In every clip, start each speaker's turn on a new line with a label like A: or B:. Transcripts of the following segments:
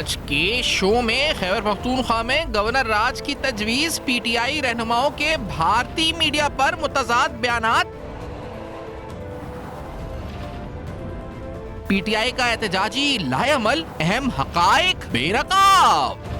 A: آج کے شو میں خیبر پختونخوا میں گورنر راج کی تجویز، پی ٹی آئی رہنماؤں کے بھارتی میڈیا پر متضاد بیانات، پی ٹی آئی کا احتجاجی لائے عمل، اہم حقائق بے نقاب۔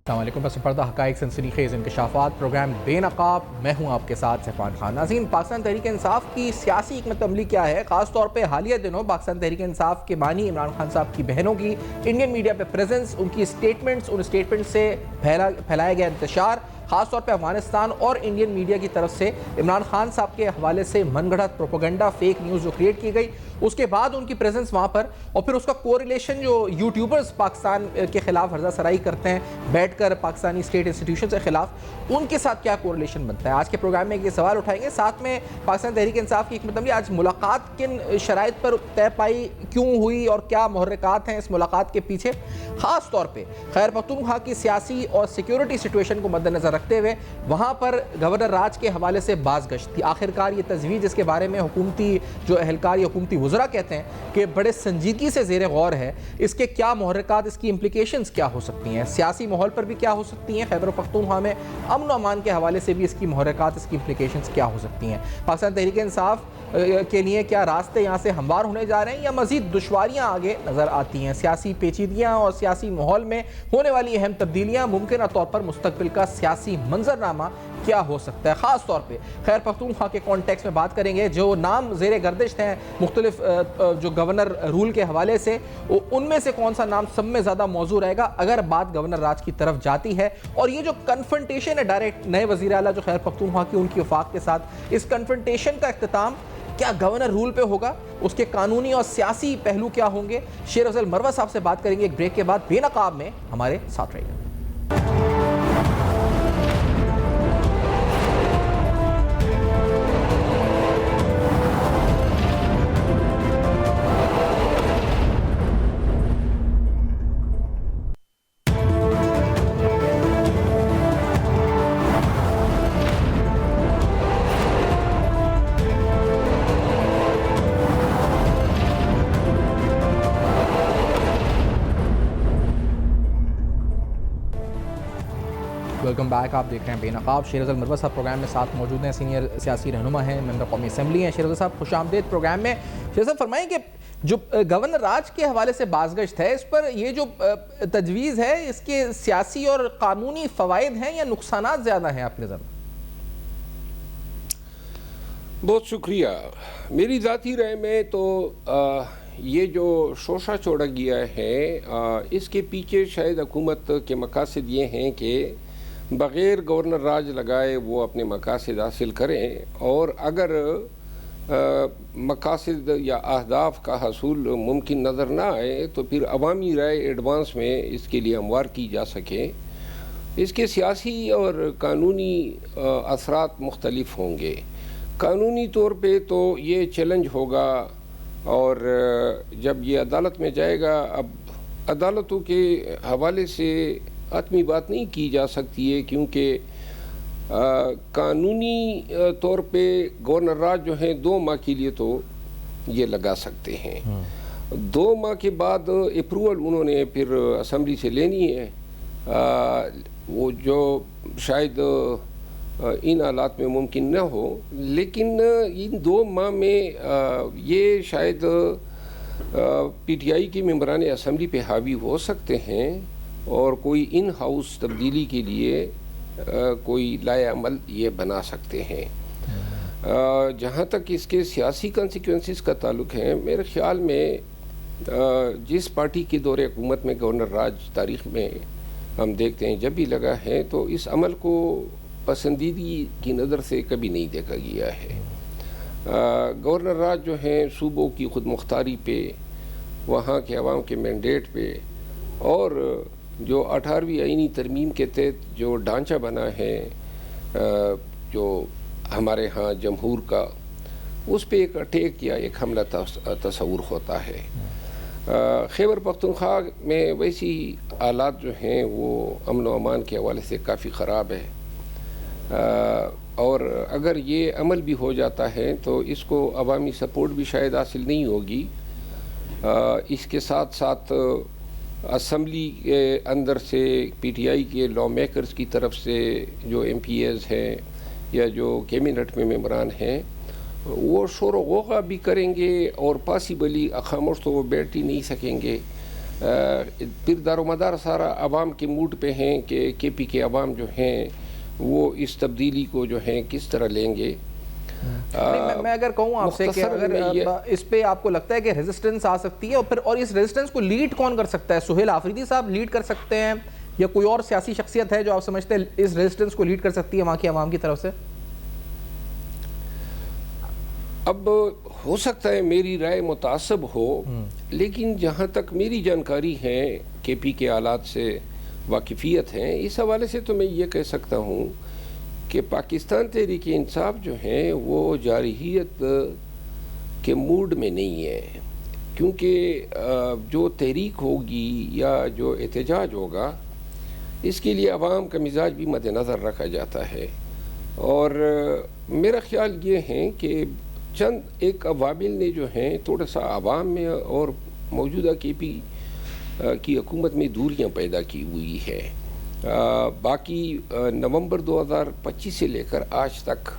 B: السلام علیکم، بس پردہ حقائق سنسنی خیز انکشافات، پروگرام بے نقاب، میں ہوں آپ کے ساتھ سیفان خان۔ ناظرین، پاکستان تحریک انصاف کی سیاسی حکمت عملی کیا ہے؟ خاص طور پہ حالیہ دنوں پاکستان تحریک انصاف کے بانی عمران خان صاحب کی بہنوں کی انڈین میڈیا پہ پریزنس، ان کی سٹیٹمنٹس، ان سٹیٹمنٹ سے پھیلایا گیا انتشار، خاص طور پہ افغانستان اور انڈین میڈیا کی طرف سے عمران خان صاحب کے حوالے سے من گھڑت پروپیگنڈا، فیک نیوز جو کریٹ کی گئی، اس کے بعد ان کی پریزنس وہاں پر، اور پھر اس کا کوریلیشن جو یوٹیوبرز پاکستان کے خلاف ہرزہ سرائی کرتے ہیں بیٹھ کر پاکستانی اسٹیٹ انسٹیٹیوشن کے خلاف، ان کے ساتھ کیا کوریلیشن بنتا ہے؟ آج کے پروگرام میں یہ سوال اٹھائیں گے۔ ساتھ میں پاکستان تحریک انصاف کی حکمت عملی، آج ملاقات کن شرائط پر طے پائی، کیوں ہوئی اور کیا محرکات ہیں اس ملاقات کے پیچھے؟ خاص طور پہ خیبر پختونخوا کی سیاسی اور سیکیورٹی سچویشن کو مد نظر رکھتے ہوئے وہاں پر گورنر راج کے حوالے سے باز گشت تھی۔ آخرکار یہ تجویز جس کے بارے میں حکومتی جو اہلکار یا حکومتی وزراء کہتے ہیں کہ بڑے سنجیدگی سے زیر غور ہے، اس کے کیا محرکات، اس کی امپلیکیشنز کیا ہو سکتی ہیں، سیاسی ماحول پر بھی کیا ہو سکتی ہیں، خیبر پختونخوا میں امن و امان کے حوالے سے بھی اس کی محرکات، اس کی امپلیکیشنز کیا ہو سکتی ہیں، پاکستان تحریک انصاف کے لیے کیا راستے یہاں سے ہموار ہونے جا رہے ہیں یا مزید دشواریاں آگے نظر آتی ہیں؟ سیاسی پیچیدگیاں اور سیاسی ماحول میں ہونے والی اہم تبدیلیاں، ممکنہ طور پر مستقبل کا سیاسی منظرنامہ کیا ہو سکتا ہے؟ خاص طور پہ خیبر پختونخوا کے کانٹیکس میں بات کریں گے۔ جو نام زیر گردش ہیں مختلف جو گورنر رول کے حوالے سے، ان میں سے کون سا نام سب میں زیادہ موضوع رہے گا اگر بات گورنر راج کی طرف جاتی ہے؟ اور یہ جو کنفرنٹیشن ہے ڈائریکٹ نئے وزیر اعلیٰ جو خیبر پختونخوا کی ان کی وفاق کے ساتھ، اس کنفرنٹیشن کا اختتام کیا گورنر رول پہ ہوگا؟ اس کے قانونی اور سیاسی پہلو کیا ہوں گے؟ شیر افضل مروہ صاحب سے بات کریں گے ایک بریک کے بعد۔ بے نقاب میں ہمارے ساتھ رہیے گا۔ ویلکم بیک، آپ دیکھ رہے ہیں بے نقاب۔ شیر افضل مروہ صاحب پروگرام میں ساتھ موجود ہیں، سینئر سیاسی رہنما ہیں، ممبر قومی اسمبلی ہیں۔ شیر افضل صاحب خوش آمدید پروگرام میں۔ شیر صاحب فرمائیں کہ جو گورنر راج کے حوالے سے بازگشت ہے، اس پر یہ جو تجویز ہے، اس کے سیاسی اور قانونی فوائد ہیں یا نقصانات زیادہ ہیں آپ کی نظر میں؟
C: بہت شکریہ۔ میری ذاتی رائے میں تو یہ جو شوشہ چھوڑا گیا ہے، اس کے پیچھے شاید حکومت کے مقاصد یہ ہیں کہ بغیر گورنر راج لگائے وہ اپنے مقاصد حاصل کریں، اور اگر مقاصد یا اہداف کا حصول ممکن نظر نہ آئے تو پھر عوامی رائے ایڈوانس میں اس کے لیے ہموار کی جا سکے۔ اس کے سیاسی اور قانونی اثرات مختلف ہوں گے۔ قانونی طور پہ تو یہ چیلنج ہوگا، اور جب یہ عدالت میں جائے گا، اب عدالتوں کے حوالے سے حتمی بات نہیں کی جا سکتی ہے، کیونکہ قانونی طور پہ گورنر راج جو ہیں 2 ماہ کے لیے تو یہ لگا سکتے ہیں۔ 2 ماہ کے بعد اپروول انہوں نے پھر اسمبلی سے لینی ہے، وہ جو شاید ان حالات میں ممکن نہ ہو، لیکن ان 2 ماہ میں یہ شاید پی ٹی آئی کے ممبران اسمبلی پہ حاوی ہو سکتے ہیں اور کوئی ان ہاؤس تبدیلی کے لیے کوئی لائے عمل یہ بنا سکتے ہیں۔ جہاں تک اس کے سیاسی کنسیکوینسز کا تعلق ہے، میرے خیال میں جس پارٹی کے دور حکومت میں گورنر راج تاریخ میں ہم دیکھتے ہیں جب بھی لگا ہے، تو اس عمل کو پسندیدگی کی نظر سے کبھی نہیں دیکھا گیا ہے۔ گورنر راج جو ہیں صوبوں کی خود مختاری پہ، وہاں کے عوام کے مینڈیٹ پہ، اور جو 18ویں آئینی ترمیم کے تحت جو ڈھانچہ بنا ہے جو ہمارے ہاں جمہور کا، اس پہ ایک اٹیک یا ایک حملہ تصور ہوتا ہے۔ خیبر پختونخوا میں ویسی حالات جو ہیں وہ امن و امان کے حوالے سے کافی خراب ہے۔ اور اگر یہ عمل بھی ہو جاتا ہے تو اس کو عوامی سپورٹ بھی شاید حاصل نہیں ہوگی. اس کے ساتھ ساتھ اسمبلی کے اندر سے پی ٹی آئی کے لا میکرز کی طرف سے جو ایم پی ایز ہیں یا جو کیبنٹ میں ممبران ہیں وہ شور و غوغا بھی کریں گے اور پاسبلی خاموش تو وہ بیٹھ ہی نہیں سکیں گے. پھر دار و مدار سارا عوام کے موڈ پہ ہیں کہ کے پی کے عوام جو ہیں وہ اس تبدیلی کو جو ہیں کس طرح لیں گے.
B: میں اگر کہوں آپ سے کہ اگر اس پہ آپ کو لگتا ہے کہ ریزسٹنس آ سکتی ہے اور اس ریزسٹنس کو لیڈ کون کر سکتا ہے؟ سہیل آفریدی صاحب لیڈ کر سکتے ہیں یا کوئی اور سیاسی شخصیت ہے جو آپ سمجھتے ہیں اس ریزسٹنس کو لیڈ کر سکتی ہے وہاں کی عوام کی طرف سے؟
C: اب ہو سکتا ہے میری رائے متعصب ہو، لیکن جہاں تک میری جانکاری ہے کے پی کے حالات سے واقفیت ہیں، اس حوالے سے تو میں یہ کہہ سکتا ہوں کہ پاکستان تحریک انصاف جو ہیں وہ جارحیت کے موڈ میں نہیں ہے، کیونکہ جو تحریک ہوگی یا جو احتجاج ہوگا اس کے لیے عوام کا مزاج بھی مد نظر رکھا جاتا ہے. اور میرا خیال یہ ہے کہ چند ایک عوامل نے جو ہیں تھوڑا سا عوام میں اور موجودہ کے پی کی حکومت میں دوریاں پیدا کی ہوئی ہے. باقی نومبر 2025 سے لے کر آج تک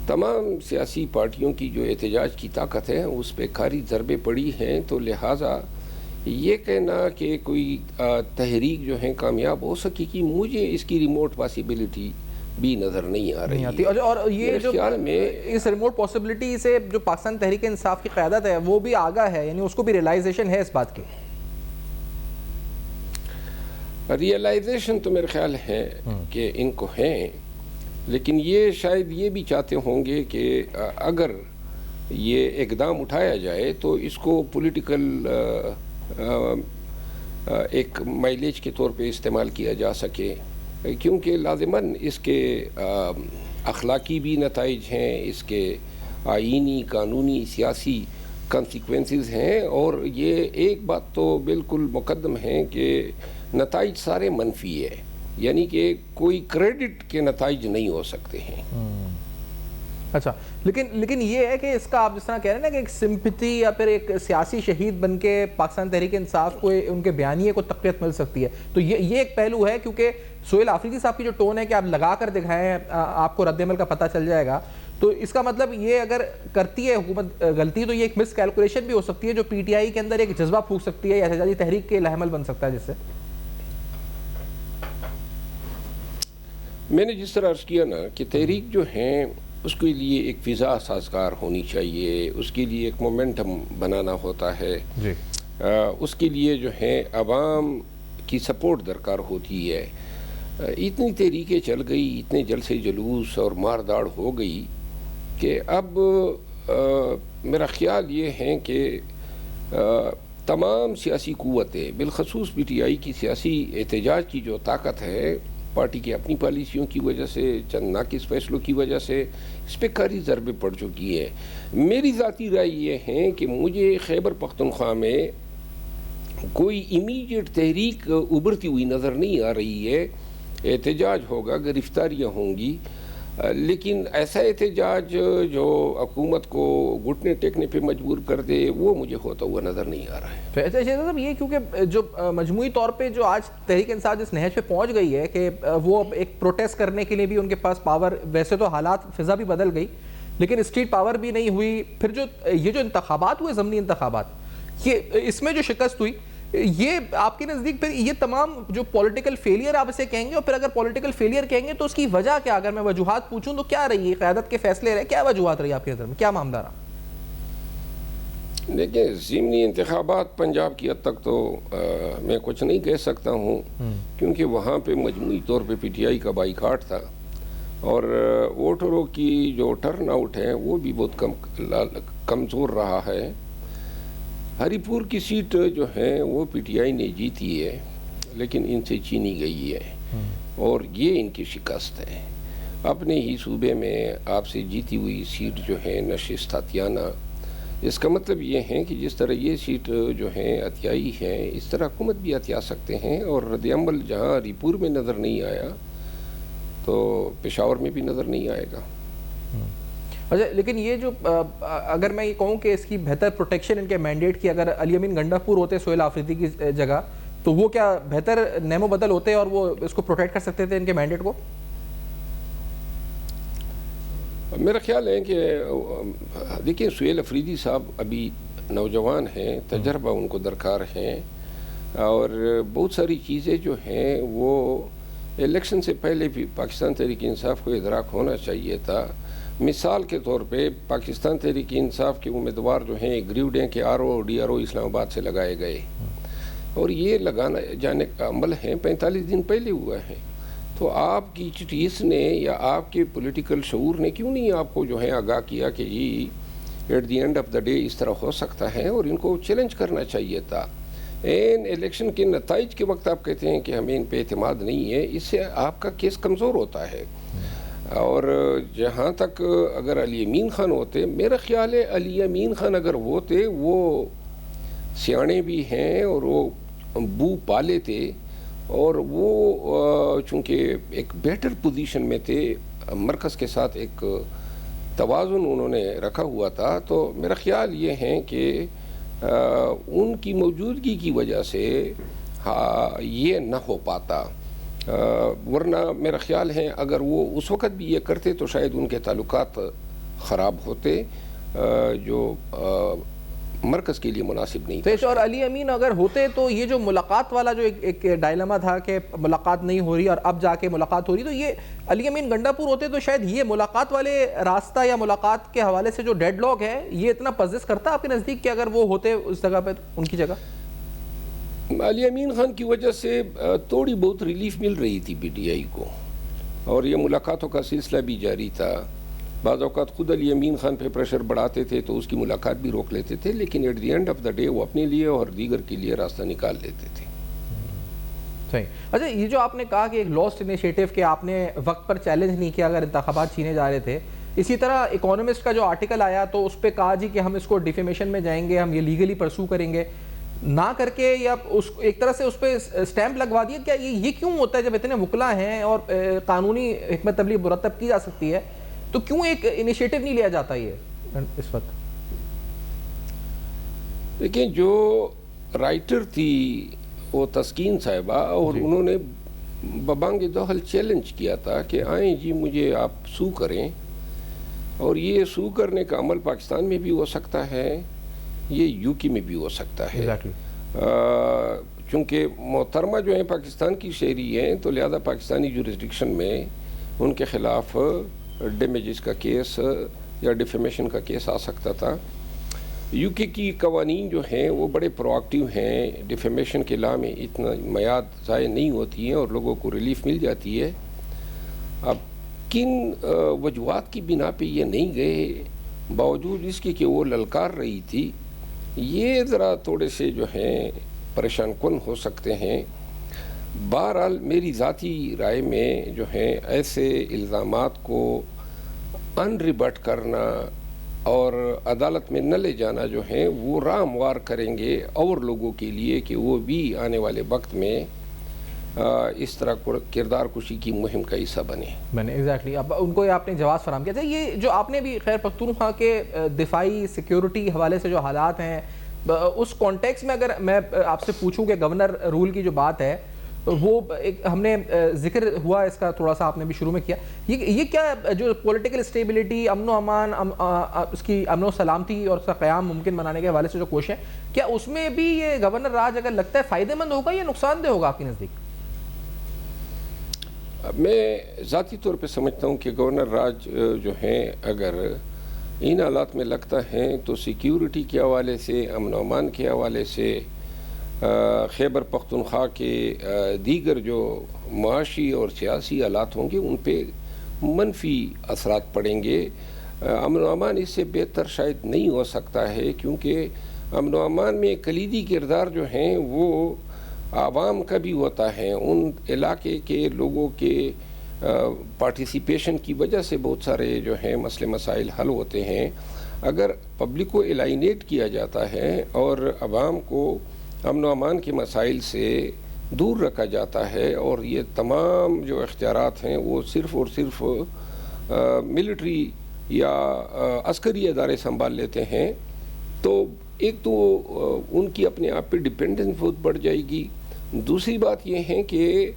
C: تمام سیاسی پارٹیوں کی جو احتجاج کی طاقت ہے اس پہ کھاری ضربیں پڑی ہیں، تو لہٰذا یہ کہنا کہ کوئی تحریک جو ہے کامیاب ہو سکے گی، مجھے اس کی ریموٹ پاسبلٹی بھی نظر نہیں آ رہی ہے.
B: اور یہ جو اس ریموٹ پاسبلٹی سے جو پاکستان تحریک انصاف کی قیادت ہے وہ بھی آگاہ ہے، یعنی اس کو بھی ریلائزیشن ہے اس بات کی.
C: ریئلائزیشن تو میرے خیال ہے کہ ان کو ہیں، لیکن یہ شاید یہ بھی چاہتے ہوں گے کہ اگر یہ اقدام اٹھایا جائے تو اس کو پولیٹیکل ایک مائلیج کے طور پہ استعمال کیا جا سکے، کیونکہ لازماً اس کے اخلاقی بھی نتائج ہیں، اس کے آئینی، قانونی، سیاسی کانسیکوینسز ہیں، اور یہ ایک بات تو بالکل مقدم ہے کہ نتائج سارے منفی ہے، یعنی کہ کوئی کریڈٹ کے نتائج نہیں ہو سکتے ہیں.
B: اچھا، لیکن یہ ہے کہ اس کا آپ جس طرح کہہ رہے ہیں نا کہ ایک سمپتھی یا پھر ایک سیاسی شہید بن کے پاکستان تحریک انصاف کو ان کے بیانیے کو تقویت مل سکتی ہے، تو یہ ایک پہلو ہے، کیونکہ سہیل آفریدی صاحب کی جو ٹون ہے کہ آپ لگا کر دکھائیں آپ کو رد عمل کا پتہ چل جائے گا، تو اس کا مطلب یہ اگر کرتی ہے حکومت غلطی تو یہ ایک مس کیلکولیشن بھی ہو سکتی ہے جو پی ٹی آئی کے اندر ایک جذبہ پھونک سکتی ہے یا احتجاجی تحریک کے لاحمل بن سکتا ہے. جس سے
C: میں نے جس طرح عرض کیا نا کہ تحریک جو ہیں اس کے لیے ایک فضا سازگار ہونی چاہیے، اس کے لیے ایک مومنٹم بنانا ہوتا ہے، اس کے لیے جو ہے عوام کی سپورٹ درکار ہوتی ہے. اتنی تحریکیں چل گئی، اتنے جلسے جلوس اور مار داڑ ہو گئی کہ اب میرا خیال یہ ہے کہ تمام سیاسی قوتیں بالخصوص پی ٹی آئی کی سیاسی احتجاج کی جو طاقت ہے، پارٹی کی اپنی پالیسیوں کی وجہ سے، چند ناقص فیصلوں کی وجہ سے اس پہ کاری ضربیں پڑ چکی ہے. میری ذاتی رائے یہ ہے کہ مجھے خیبر پختونخوا میں کوئی امیڈیٹ تحریک ابھرتی ہوئی نظر نہیں آ رہی ہے. احتجاج ہوگا، گرفتاریاں ہوں گی، لیکن ایسا احتجاج جو حکومت کو گھٹنے ٹیکنے پہ مجبور کر دے وہ مجھے ہوتا ہوا نظر نہیں آ رہا ہے.
B: فیصل صاحب یہ کیونکہ جو مجموعی طور پہ جو آج تحریک انصاف جس نہج پہ پہنچ گئی ہے کہ وہ ایک پروٹیسٹ کرنے کے لیے بھی ان کے پاس پاور، ویسے تو حالات فضا بھی بدل گئی لیکن اسٹریٹ پاور بھی نہیں ہوئی. پھر جو یہ جو انتخابات ہوئے، ضمنی انتخابات، یہ اس میں جو شکست ہوئی، یہ آپ کے نزدیک پھر یہ تمام جو پولیٹیکل فیلئر آپ اسے کہیں گے، اور پھر اگر پولیٹیکل فیلئر کہیں گے تو اس کی وجہ کیا؟ اگر میں وجوہات پوچھوں تو کیا رہی ہے؟ قیادت کے فیصلے رہے، کیا وجوہات رہی آپ کی نظر میں، کیا معاملہ رہا؟
C: دیکھیں، ضمنی انتخابات پنجاب کی حد تک تو میں کچھ نہیں کہہ سکتا ہوں، کیونکہ وہاں پہ مجموعی طور پہ پی ٹی آئی کا بائیکاٹ تھا، اور ووٹروں کی جو ٹرن آؤٹ ہے وہ بھی بہت کمزور رہا ہے. ہری پور کی سیٹ جو ہے وہ پی ٹی آئی نے جیتی ہے، لیکن ان سے چینی گئی ہے، اور یہ ان کی شکست ہے. اپنے ہی صوبے میں آپ سے جیتی ہوئی سیٹ جو ہے نشست عطیانہ، اس کا مطلب یہ ہے کہ جس طرح یہ سیٹ جو ہیں عطیائی ہیں، اس طرح حکومت بھی عطیا سکتے ہیں. اور رد عمل جہاں ہری پور میں نظر نہیں آیا، تو پشاور میں بھی نظر نہیں آئے گا.
B: اچھا لیکن یہ جو اگر میں یہ کہوں کہ اس کی بہتر پروٹیکشن ان کے مینڈیٹ کی، اگر علی امین گنڈاپور ہوتے سہیل آفریدی کی جگہ تو وہ کیا بہتر نیم و بدل ہوتے اور وہ اس کو پروٹیکٹ کر سکتے تھے ان کے مینڈیٹ کو؟
C: میرا خیال ہے کہ دیکھیں سہیل آفریدی صاحب ابھی نوجوان ہیں، تجربہ ان کو درکار ہیں، اور بہت ساری چیزیں جو ہیں وہ الیکشن سے پہلے بھی پاکستان تحریک انصاف کو ادراک ہونا چاہیے تھا. مثال کے طور پہ پاکستان تحریک انصاف کے امیدوار جو ہیں گریوڈیں کے RO اور DRO اسلام آباد سے لگائے گئے، اور یہ لگانا جانے کا عمل ہے 45 دن پہلے ہوا ہے. تو آپ کی چٹیس نے یا آپ کے پولیٹیکل شعور نے کیوں نہیں آپ کو جو ہے آگاہ کیا کہ یہ at the end of the day اس طرح ہو سکتا ہے، اور ان کو چیلنج کرنا چاہیے تھا. این الیکشن کے نتائج کے وقت آپ کہتے ہیں کہ ہمیں ان پہ اعتماد نہیں ہے، اس سے آپ کا کیس کمزور ہوتا ہے. اور جہاں تک اگر علی امین خان ہوتے، میرا خیال ہے علی امین خان اگر ہوتے، وہ سیانے بھی ہیں اور وہ بو پالے تھے، اور وہ چونکہ ایک بیٹر پوزیشن میں تھے، مرکز کے ساتھ ایک توازن انہوں نے رکھا ہوا تھا. تو میرا خیال یہ ہے کہ ان کی موجودگی کی وجہ سے یہ نہ ہو پاتا، ورنہ میرا خیال ہے اگر وہ اس وقت بھی یہ کرتے تو شاید ان کے تعلقات خراب ہوتے جو مرکز کے لیے مناسب نہیں تھا.
B: اور علی امین اگر ہوتے تو یہ جو ملاقات والا جو ایک ڈائلما تھا کہ ملاقات نہیں ہو رہی اور اب جا کے ملاقات ہو رہی، تو یہ علی امین گنڈاپور ہوتے تو شاید یہ ملاقات والے راستہ یا ملاقات کے حوالے سے جو ڈیڈ لاک ہے یہ اتنا پرزس کرتا آپ کے نزدیک کہ اگر وہ ہوتے اس جگہ پہ ان کی جگہ؟
C: علی امین خان کی وجہ سے تھوڑی بہت ریلیف مل رہی تھی PTI کو، اور یہ ملاقاتوں کا سلسلہ بھی جاری تھا. بعض اوقات خود علی امین خان پہ پریشر بڑھاتے تھے تو اس کی ملاقات بھی روک لیتے تھے، لیکن at the end of the day وہ اپنے لیے اور دیگر کے لیے راستہ نکال لیتے تھے.
B: صحیح. اچھا یہ جو آپ نے کہا کہ ایک لاسٹ انیشیٹو کہ آپ نے وقت پر چیلنج نہیں کیا اگر انتخابات چھینے جا رہے تھے، اسی طرح اکانومسٹ کا جو آرٹیکل آیا تو اس پہ کہا جی کہ ہم اس کو ڈیفیمیشن میں جائیں گے، ہم یہ لیگلی پرسو کریں گے، نہ کر کے یا ایک طرح سے اس پہ سٹیمپ لگوا دیا. کیا یہ کیوں ہوتا ہے جب اتنے وکلا ہیں اور قانونی حکمت عملی مرتب کی جا سکتی ہے تو کیوں ایک انیشیٹو نہیں لیا جاتا یہ اس وقت؟
C: لیکن جو رائٹر تھی وہ تسکین صاحبہ، اور انہوں نے ببانگ دہل چیلنج کیا تھا کہ آئیں جی مجھے آپ سو کریں، اور یہ سو کرنے کا عمل پاکستان میں بھی ہو سکتا ہے، یہ UK میں بھی ہو سکتا ہے. چونکہ محترمہ جو ہیں پاکستان کی شہری ہیں تو لہذا پاکستانی جورسڈکشن میں ان کے خلاف ڈیمیجز کا کیس یا ڈیفیمیشن کا کیس آ سکتا تھا. UK کی قوانین جو ہیں وہ بڑے پروایکٹیو ہیں، ڈیفیمیشن کے لا میں اتنا میعاد ضائع نہیں ہوتی ہیں اور لوگوں کو ریلیف مل جاتی ہے. اب کن وجوہات کی بنا پہ یہ نہیں گئے باوجود اس کے کہ وہ للکار رہی تھی، یہ ذرا تھوڑے سے جو ہیں پریشان کن ہو سکتے ہیں. بہرحال میری ذاتی رائے میں جو ہیں ایسے الزامات کو ان ریبٹ کرنا اور عدالت میں نہ لے جانا جو ہیں وہ راہ ہموار کریں گے اور لوگوں کے لیے کہ وہ بھی آنے والے وقت میں اس طرح کردار کشی کی مہم کا حصہ بنے.
B: میں نے ایگزیکٹلی اب ان کو آپ نے جواز فراہم کیا تھا. یہ جو آپ نے بھی خیر پختونخوا کے دفاعی سیکیورٹی حوالے سے جو حالات ہیں اس کانٹیکس میں اگر میں آپ سے پوچھوں کہ گورنر رول کی جو بات ہے وہ ہم نے ذکر ہوا اس کا تھوڑا سا آپ نے بھی شروع میں کیا، یہ کیا جو پولیٹیکل اسٹیبلٹی، امن و امان، اس کی امن و سلامتی اور اس کا قیام ممکن بنانے کے حوالے سے جو کوشش ہے، کیا اس میں بھی یہ گورنر راج اگر لگتا ہے فائدہ مند ہوگا یا نقصان دہ ہوگا آپ کے نزدیک؟
C: میں ذاتی طور پہ سمجھتا ہوں کہ گورنر راج جو ہیں اگر ان حالات میں لگتا ہے تو سیکیورٹی کے حوالے سے، امن و امان کے حوالے سے، خیبر پختونخوا کے دیگر جو معاشی اور سیاسی حالات ہوں گے ان پہ منفی اثرات پڑیں گے. امن و امان اس سے بہتر شاید نہیں ہو سکتا ہے، کیونکہ امن و امان میں کلیدی کردار جو ہیں وہ عوام کا بھی ہوتا ہے. ان علاقے کے لوگوں کے پارٹیسپیشن کی وجہ سے بہت سارے جو ہیں مسئلے مسائل حل ہوتے ہیں. اگر پبلک کو الائنیٹ کیا جاتا ہے اور عوام کو امن و امان کے مسائل سے دور رکھا جاتا ہے اور یہ تمام جو اختیارات ہیں وہ صرف اور صرف ملٹری یا عسکری ادارے سنبھال لیتے ہیں، تو ایک تو ان کی اپنے آپ پہ ڈپینڈنس بہت بڑھ جائے گی. دوسری بات یہ ہے کہ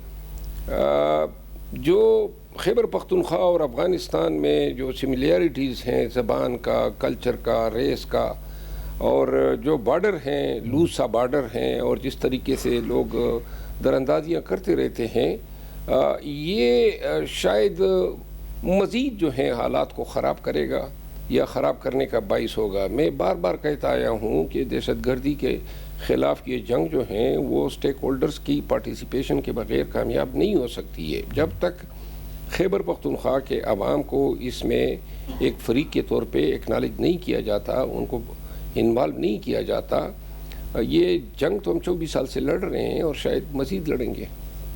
C: جو خیبر پختونخوا اور افغانستان میں جو سملیرٹیز ہیں زبان کا، کلچر کا، ریس کا، اور جو بارڈر ہیں لوز سا بارڈر ہیں اور جس طریقے سے لوگ دراندازیاں کرتے رہتے ہیں، یہ شاید مزید جو ہیں حالات کو خراب کرے گا یا خراب کرنے کا باعث ہوگا. میں بار بار کہتا آیا ہوں کہ دہشت گردی کے خلاف یہ جنگ جو ہیں وہ سٹیک ہولڈرز کی پارٹیسپیشن کے بغیر کامیاب نہیں ہو سکتی ہے. جب تک خیبر پختونخوا کے عوام کو اس میں ایک فریق کے طور پہ ایکنالج نہیں کیا جاتا، ان کو انوالو نہیں کیا جاتا، یہ جنگ تو ہم 24 سال سے لڑ رہے ہیں اور شاید مزید لڑیں گے.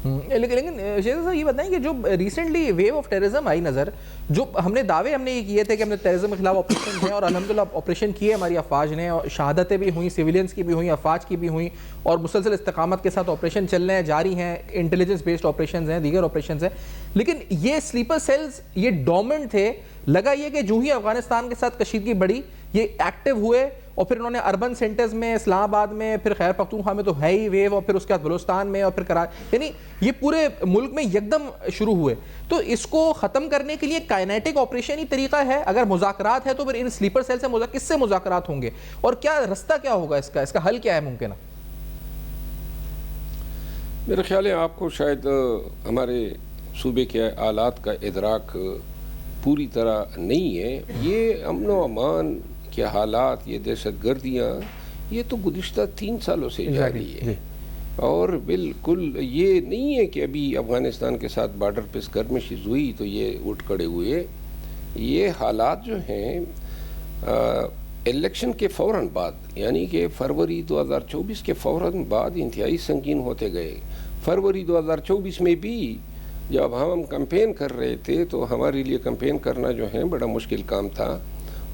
B: لیکن شیخ صاحب یہ بتائیں کہ جو ریسنٹلی ویو آف ٹیررزم آئی نظر، جو ہم نے دعوے ہم نے یہ کیے تھے کہ ہم نے ٹیررزم کے خلاف آپریشن کیے اور الحمدللہ آپریشن کیے ہماری افواج نے، اور شہادتیں بھی ہوئیں، سویلینس کی بھی ہوئیں، افواج کی بھی ہوئیں، اور مسلسل استقامت کے ساتھ آپریشن چل رہے ہیں، جاری ہیں، انٹیلیجنس بیسڈ آپریشنز ہیں، دیگر آپریشنز ہیں. لیکن یہ سلیپر سیلز یہ ڈومنٹ تھے. لگا یہ کہ جو ہی افغانستان کے ساتھ کشیدگی بڑھی یہ ایکٹیو ہوئے، اور پھر انہوں نے اربن سینٹرز میں، اسلام آباد میں، پھر خیبر پختونخوا میں تو ہے ہی ویو، اور پھر اس کے بعد بلوچستان میں، اور پھر یعنی یہ پورے ملک میں یکدم شروع ہوئے. تو اس کو ختم کرنے کے لیے کائنیٹک آپریشن ہی طریقہ ہے؟ اگر مذاکرات ہے تو پھر ان سلیپر سیل سے کس سے مذاکرات ہوں گے، اور کیا رستہ کیا ہوگا اس کا حل کیا ہے ممکنہ؟
C: میرا خیال ہے آپ کو شاید ہمارے صوبے کے آلات کا ادراک پوری طرح نہیں ہے. یہ امن و امان کے حالات، یہ دہشت گردیاں، یہ تو گزشتہ 3 سالوں سے جاری ہے، اور بالکل یہ نہیں ہے کہ ابھی افغانستان کے ساتھ بارڈر پہ اسکرمشز ہوئی تو یہ اٹھ کھڑے ہوئے. یہ حالات جو ہیں الیکشن کے فوراً بعد، یعنی کہ فروری 2024 کے فوراً بعد انتہائی سنگین ہوتے گئے. فروری 2024 میں بھی جب ہم کمپین کر رہے تھے تو ہمارے لیے کمپین کرنا جو ہے بڑا مشکل کام تھا،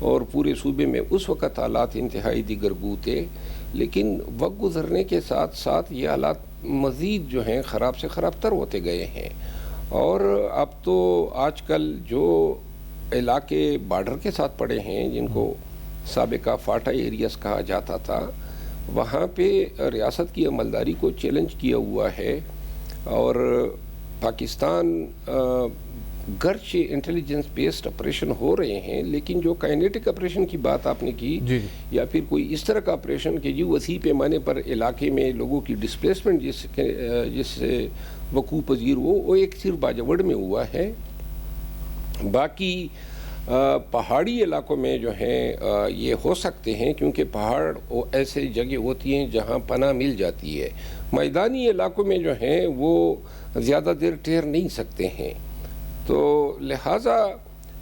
C: اور پورے صوبے میں اس وقت حالات انتہائی دیگرگو تھے. لیکن وقت گزرنے کے ساتھ ساتھ یہ حالات مزید جو ہیں خراب سے خراب تر ہوتے گئے ہیں، اور اب تو آج کل جو علاقے بارڈر کے ساتھ پڑے ہیں جن کو سابقہ فاٹا ایریاز کہا جاتا تھا، وہاں پہ ریاست کی عملداری کو چیلنج کیا ہوا ہے. اور پاکستان گرچہ انٹیلیجنس بیسڈ آپریشن ہو رہے ہیں، لیکن جو کائنیٹک آپریشن کی بات آپ نے کی، یا پھر کوئی اس طرح کا آپریشن کہ جو وسیع پیمانے پر علاقے میں لوگوں کی ڈسپلیسمنٹ جس سے وقوع پذیر ہو، وہ ایک صرف باجوڑ میں ہوا ہے. باقی پہاڑی علاقوں میں جو ہیں یہ ہو سکتے ہیں، کیونکہ پہاڑ ایسے جگہ ہوتی ہیں جہاں پناہ مل جاتی ہے. میدانی علاقوں میں جو ہیں وہ زیادہ دیر ٹھہر نہیں سکتے ہیں، تو لہٰذا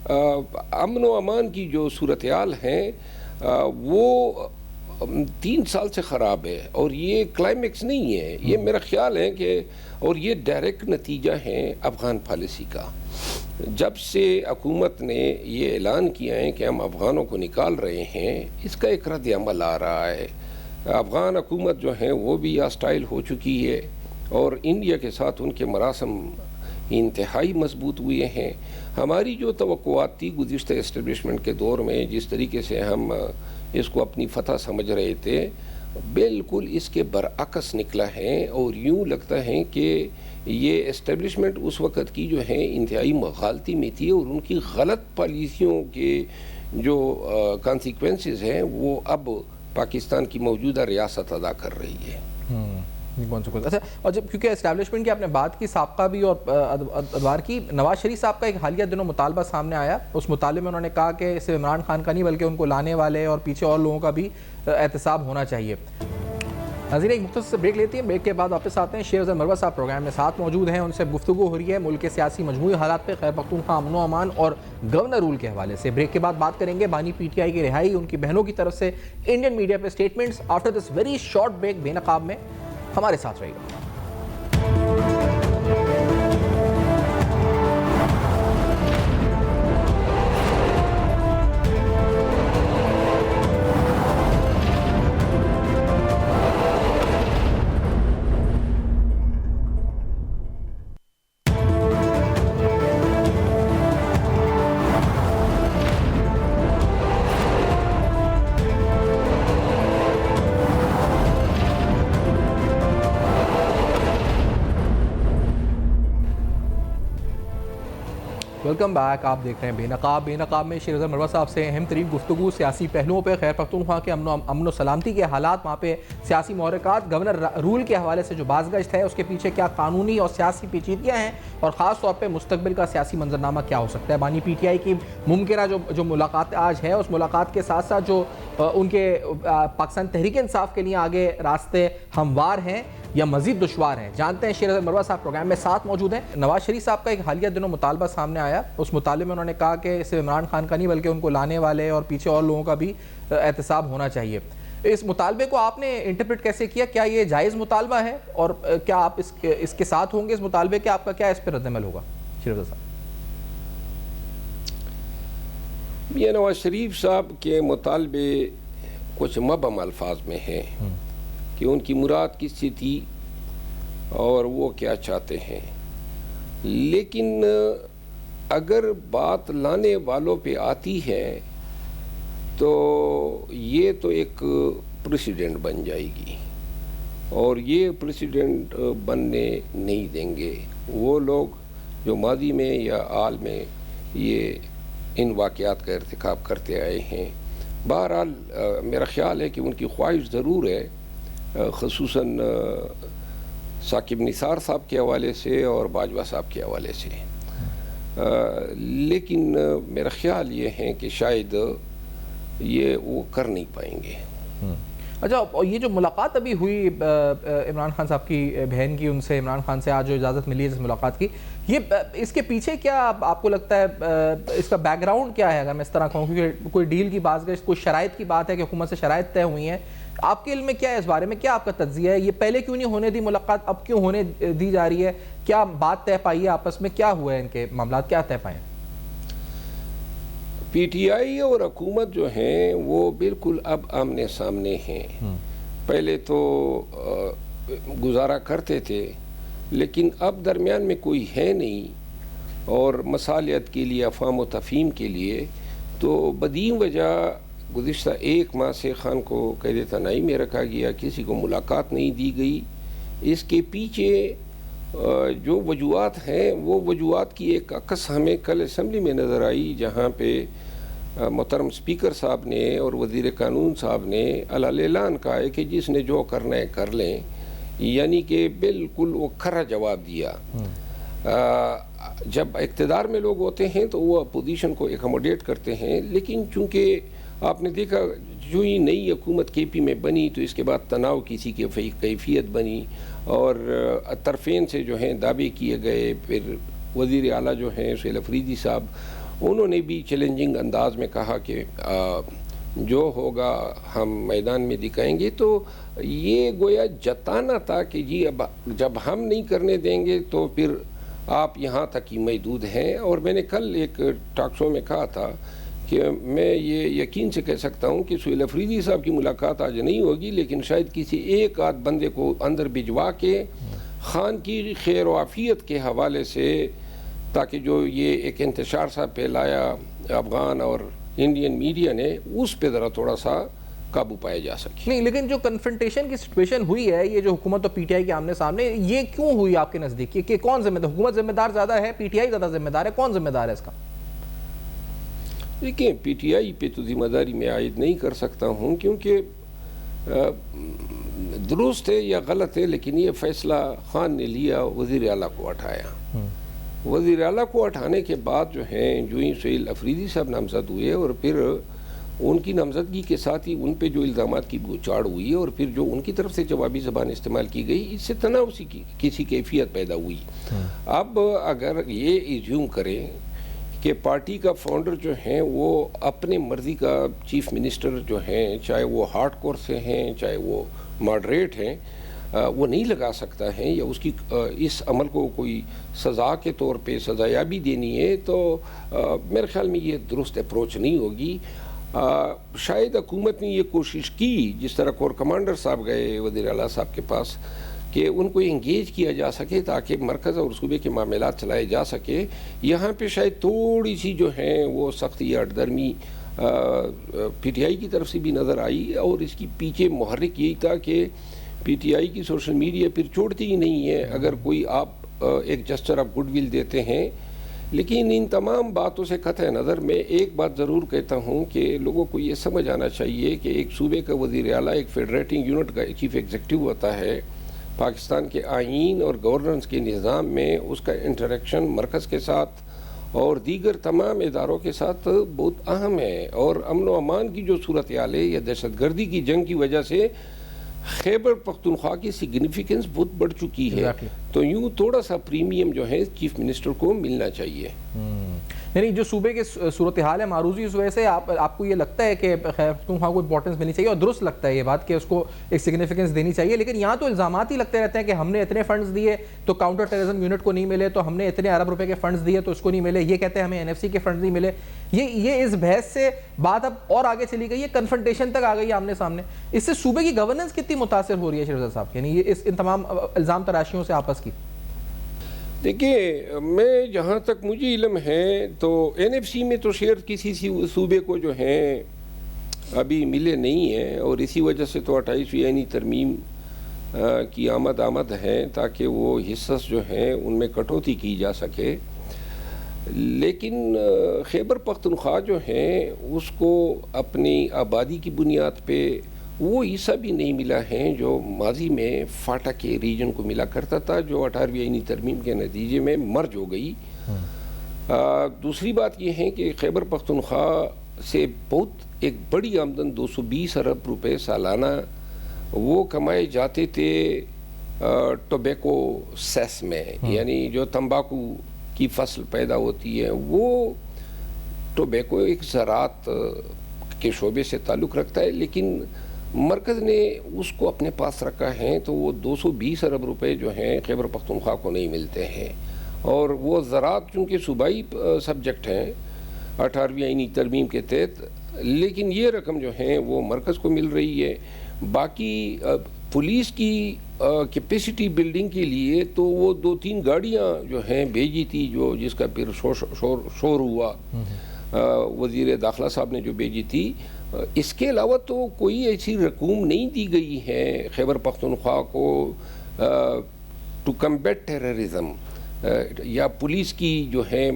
C: امن و امان کی جو صورتحال ہیں وہ 3 سال سے خراب ہے، اور یہ کلائمیکس نہیں ہے. یہ میرا خیال ہے کہ اور یہ ڈائریکٹ نتیجہ ہے افغان پالیسی کا. جب سے حکومت نے یہ اعلان کیا ہے کہ ہم افغانوں کو نکال رہے ہیں، اس کا ایک رد عمل آ رہا ہے. افغان حکومت جو ہے وہ بھی ہاسٹائل ہو چکی ہے، اور انڈیا کے ساتھ ان کے مراسم انتہائی مضبوط ہوئے ہیں. ہماری جو توقعات تھی گزشتہ اسٹیبلشمنٹ کے دور میں، جس طریقے سے ہم اس کو اپنی فتح سمجھ رہے تھے، بالکل اس کے برعکس نکلا ہے. اور یوں لگتا ہے کہ یہ اسٹیبلشمنٹ اس وقت کی جو ہے انتہائی مغالطی میں تھی، اور ان کی غلط پالیسیوں کے جو کانسیکوینسز ہیں وہ اب پاکستان کی موجودہ ریاست ادا کر رہی ہے.
B: اچھا، اور جب کیونکہ اسٹیبلشمنٹ کی آپ نے بات کی، سابقہ بھی اور ادوار کی، نواز شریف صاحب کا ایک حالیہ دنوں مطالبہ سامنے آیا. اس مطالبے میں انہوں نے کہا کہ صرف عمران خان کا نہیں بلکہ ان کو لانے والے اور پیچھے اور لوگوں کا بھی احتساب ہونا چاہیے. ناظرین، ایک مختصر بریک لیتے ہیں، بریک کے بعد واپس آتے ہیں. شیخ افضل مروت صاحب پروگرام میں ساتھ موجود ہیں، ان سے گفتگو ہو رہی ہے ملک کے سیاسی مجموعی حالات پہ، خیبر پختونخوا امن و امان اور گورنر رول کے حوالے سے. بریک کے بعد بات کریں گے بانی پی ٹی آئی کی رہائی، ان کی بہنوں کی طرف سے انڈین میڈیا پہ statements. After this very short break بے نقاب میں ہمارے ساتھ رہے گا. Welcome back. آپ دیکھ رہے ہیں بے نقاب. بے نقاب میں شیر مروہ صاحب سے اہم ترین گفتگو سیاسی پہلوؤں پہ، خیر پختونخوا کے امن و سلامتی کے حالات، وہاں پہ سیاسی محرکات، گورنر رول کے حوالے سے جو بازگشت ہے اس کے پیچھے کیا قانونی اور سیاسی پیچیدگیاں ہیں، اور خاص طور پہ مستقبل کا سیاسی منظرنامہ کیا ہو سکتا ہے. بانی پی ٹی آئی کی ممکنہ جو ملاقات آج ہے، اس ملاقات کے ساتھ ساتھ جو ان کے پاکستان تحریک انصاف کے لیے آگے راستے ہموار ہیں یا مزید دشوار ہیں، جانتے ہیں. شیر مروہ صاحب پروگرام میں ساتھ موجود ہیں. نواز شریف صاحب کا ایک حالیہ دنوں مطالبہ سامنے آیا. اس مطالبے میں انہوں نے کہا کہ صرف عمران خان کا نہیں بلکہ ان کو لانے والے اور پیچھے اور لوگوں کا بھی احتساب ہونا چاہیے. اس مطالبے کو آپ نے انٹرپریٹ کیسے کیا؟ کیا یہ جائز مطالبہ ہے، اور کیا آپ اس کے ساتھ ہوں گے اس مطالبے کے؟ آپ کا کیا اس پہ رد عمل ہوگا شیر صاحب؟
C: یہ نواز شریف صاحب کے مطالبے کچھ مبہم الفاظ میں ہیں کہ ان کی مراد کس سے تھی اور وہ کیا چاہتے ہیں، لیکن اگر بات لانے والوں پہ آتی ہے تو یہ تو ایک پریسیڈنٹ بن جائے گی، اور یہ پریسیڈنٹ بننے نہیں دیں گے وہ لوگ جو ماضی میں یا حال میں یہ ان واقعات کا ارتکاب کرتے آئے ہیں. بہرحال میرا خیال ہے کہ ان کی خواہش ضرور ہے، خصوصاً ثاقب نثار صاحب کے حوالے سے اور باجوہ صاحب کے حوالے سے، لیکن میرا خیال یہ ہے کہ شاید یہ وہ کر نہیں پائیں گے.
B: اچھا، یہ جو ملاقات ابھی ہوئی عمران خان صاحب کی بہن کی، ان سے عمران خان سے آج جو اجازت ملی ہے اس ملاقات کی، یہ اس کے پیچھے کیا آپ کو لگتا ہے اس کا بیک گراؤنڈ کیا ہے، اگر میں اس طرح کہوں؟ کیونکہ کوئی ڈیل کی بازگشت، کوئی شرائط کی بات ہے کہ حکومت سے شرائط طے ہوئی ہیں. آپ کے علم میں کیا ہے اس بارے میں؟ کیا آپ کا تجزیہ ہے؟ یہ پہلے کیوں نہیں ہونے دی ملاقات، اب کیوں ہونے دی جا رہی ہے؟ کیا بات طے پائی ہے آپس میں؟ کیا ہوا ہے ان کے معاملات، کیا طے پائے ہیں؟
C: پی ٹی آئی اور حکومت جو ہیں وہ بالکل اب آمنے سامنے ہیں. پہلے تو گزارا کرتے تھے، لیکن اب درمیان میں کوئی ہے نہیں، اور مصالحت کے لیے، افہام و تفہیم کے لیے، تو بدیم وجہ گزشتہ 1 ماہ سے خان کو قید تنہائی میں رکھا گیا، کسی کو ملاقات نہیں دی گئی. اس کے پیچھے جو وجوہات ہیں وہ وجوہات کی ایک عکس ہمیں کل اسمبلی میں نظر آئی، جہاں پہ محترم اسپیکر صاحب نے اور وزیر قانون صاحب نے اعلان کہا ہے کہ جس نے جو کرنا ہے کر لیں، یعنی کہ بالکل وہ کھرا جواب دیا. جب اقتدار میں لوگ ہوتے ہیں تو وہ اپوزیشن کو ایکوموڈیٹ کرتے ہیں، لیکن چونکہ آپ نے دیکھا جو ہی نئی حکومت کے پی میں بنی تو اس کے بعد تناؤ کسی کی کیفیت بنی، اور طرفین سے جو ہیں دعوے کیے گئے. پھر وزیر اعلیٰ جو ہیں سہیل افریدی صاحب، انہوں نے بھی چیلنجنگ انداز میں کہا کہ جو ہوگا ہم میدان میں دکھائیں گے. تو یہ گویا جتانا تھا کہ جی اب جب ہم نہیں کرنے دیں گے تو پھر آپ یہاں تک ہی محدود ہیں. اور میں نے کل ایک ٹاک شو میں کہا تھا کہ میں یہ یقین سے کہہ سکتا ہوں کہ سہیل افریدی صاحب کی ملاقات آج نہیں ہوگی، لیکن شاید کسی ایک آدھ بندے کو اندر بھجوا کے خان کی خیر و عافیت کے حوالے سے، تاکہ جو یہ ایک انتشار سا پھیلایا افغان اور انڈین میڈیا نے، اس پہ ذرا تھوڑا سا قابو پایا جا سکے.
B: نہیں، لیکن جو کنفرنٹیشن کی سچویشن ہوئی ہے، یہ جو حکومت اور پی ٹی آئی کے آمنے سامنے، یہ کیوں ہوئی آپ کے نزدیک؟ کہ کون ذمہ دار؟ حکومت ذمہ دار زیادہ ہے، پی ٹی آئی زیادہ ذمہ دار ہے؟ کون ذمہ دار ہے اس کا؟
C: دیکھیں، پی ٹی آئی پہ تو ذمہ داری میں عائد نہیں کر سکتا ہوں، کیونکہ درست ہے یا غلط ہے، لیکن یہ فیصلہ خان نے لیا، وزیر اعلیٰ کو اٹھایا. وزیر اعلیٰ کو اٹھانے کے بعد جو ہیں جو ہی سہیل افریدی صاحب نامزد ہوئے، اور پھر ان کی نامزدگی کے ساتھ ہی ان پہ جو الزامات کی بوچھاڑ ہوئی، اور پھر جو ان کی طرف سے جوابی زبان استعمال کی گئی، اس سے تناؤ کسی کیفیت پیدا ہوئی. اب اگر یہ ایزیوم کریں کہ پارٹی کا فاؤنڈر جو ہیں وہ اپنے مرضی کا چیف منسٹر جو ہیں، چاہے وہ ہارڈ کور سے ہیں چاہے وہ ماڈریٹ ہیں، وہ نہیں لگا سکتا ہے، یا اس کی اس عمل کو کوئی سزا کے طور پہ سزایابی دینی ہے، تو میرے خیال میں یہ درست اپروچ نہیں ہوگی. شاید حکومت نے یہ کوشش کی، جس طرح کور کمانڈر صاحب گئے وزیر اعلیٰ صاحب کے پاس، کہ ان کو انگیج کیا جا سکے تاکہ مرکز اور صوبے کے معاملات چلائے جا سکے. یہاں پہ شاید تھوڑی سی جو ہیں وہ سختی یا اٹدرمی پی ٹی آئی کی طرف سے بھی نظر آئی، اور اس کی پیچھے محرک یہی تھا کہ پی ٹی آئی کی سوشل میڈیا پھر چھوڑتی ہی نہیں ہے. اگر کوئی آپ ایک جسچر آف گڈ ول دیتے ہیں لیکن ان تمام باتوں سے قطع نظر میں ایک بات ضرور کہتا ہوں کہ لوگوں کو یہ سمجھ آنا چاہیے کہ ایک صوبے کا وزیر اعلیٰ ایک فیڈریٹنگ یونٹ کا چیف ایگزیکٹو ہوتا ہے. پاکستان کے آئین اور گورننس کے نظام میں اس کا انٹریکشن مرکز کے ساتھ اور دیگر تمام اداروں کے ساتھ بہت اہم ہے. اور امن و امان کی جو صورتحال ہے یا دہشت گردی کی جنگ کی وجہ سے خیبر پختونخوا کی سگنیفیکنس بہت بڑھ چکی ہے. تو یوں تھوڑا سا پریمیم جو ہے چیف منسٹر کو ملنا چاہیے.
B: یعنی جو صوبے کی صورتحال ہے معروضی اس وجہ سے آپ کو یہ لگتا ہے کہ خیبر پختونخوا کو امپورٹنس ملنی چاہیے اور درست لگتا ہے یہ بات کہ اس کو ایک سگنیفیکنس دینی چاہیے. لیکن یہاں تو الزامات ہی لگتے رہتے ہیں کہ ہم نے اتنے فنڈز دیے تو کاؤنٹر ٹیررزم یونٹ کو نہیں ملے, تو ہم نے اتنے ارب روپے کے فنڈز دیے تو اس کو نہیں ملے, یہ کہتے ہیں ہمیں این ایف سی کے فنڈز نہیں ملے. یہ اس بحث سے بات اب اور آگے چلی گئی ہے, کنفرنٹیشن تک آ گئی ہے آمنے سامنے. اس سے صوبے کی گورننس کتنی متاثر ہو رہی ہے شیرزاد صاحب, یعنی یہ ان تمام الزام تراشیوں سے آپس کی؟
C: دیکھیے, میں جہاں تک مجھے علم ہے تو این ایف سی میں تو شیئر کسی صوبے کو جو ہیں ابھی ملے نہیں ہیں, اور اسی وجہ سے تو 28ویں آئینی ترمیم کی آمد ہے تاکہ وہ حصص جو ہیں ان میں کٹوتی کی جا سکے. لیکن خیبر پختونخوا جو ہیں اس کو اپنی آبادی کی بنیاد پہ وہ حصہ بھی نہیں ملا ہے جو ماضی میں فاٹا کے ریجن کو ملا کرتا تھا, جو 18ویں آئینی ترمیم کے نتیجے میں مرج ہو گئی. دوسری بات یہ ہے کہ خیبر پختونخوا سے بہت ایک بڑی آمدن 220 ارب روپے سالانہ وہ کمائے جاتے تھے ٹوبیکو سیس میں, یعنی جو تمباکو کی فصل پیدا ہوتی ہے وہ ٹوبیکو ایک زراعت کے شعبے سے تعلق رکھتا ہے, لیکن مرکز نے اس کو اپنے پاس رکھا ہے تو وہ 220 ارب روپے جو ہیں خیبر پختونخوا کو نہیں ملتے ہیں. اور وہ زراعت چونکہ صوبائی سبجیکٹ ہیں 18ویں آئینی ترمیم کے تحت, لیکن یہ رقم جو ہیں وہ مرکز کو مل رہی ہے. باقی پولیس کی کیپیسٹی بلڈنگ کے لیے تو وہ 2-3 گاڑیاں جو ہیں بھیجی تھی, جو جس کا پھر شور ہوا, وزیر داخلہ صاحب نے جو بھیجی تھی. اس کے علاوہ تو کوئی ایسی رقوم نہیں دی گئی ہے خیبر پختونخوا کو ٹو کمبیٹ ٹیررزم یا پولیس کی جو ہے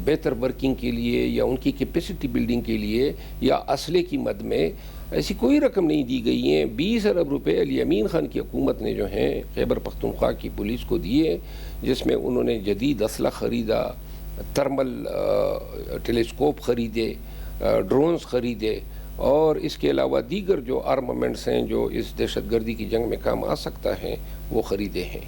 C: بہتر ورکنگ کے لیے یا ان کی کیپیسٹی بلڈنگ کے لیے یا اسلحے کی مد میں ایسی کوئی رقم نہیں دی گئی ہیں. 20 ارب روپے علی امین خان کی حکومت نے جو ہیں خیبر پختونخوا کی پولیس کو دیے, جس میں انہوں نے جدید اسلحہ خریدا, تھرمل ٹیلیسکوپ خریدے, ڈرونز خریدے, اور اس کے علاوہ دیگر جو آرمامنٹس ہیں جو اس دہشت گردی کی جنگ میں کام آ سکتا ہے وہ خریدے ہیں.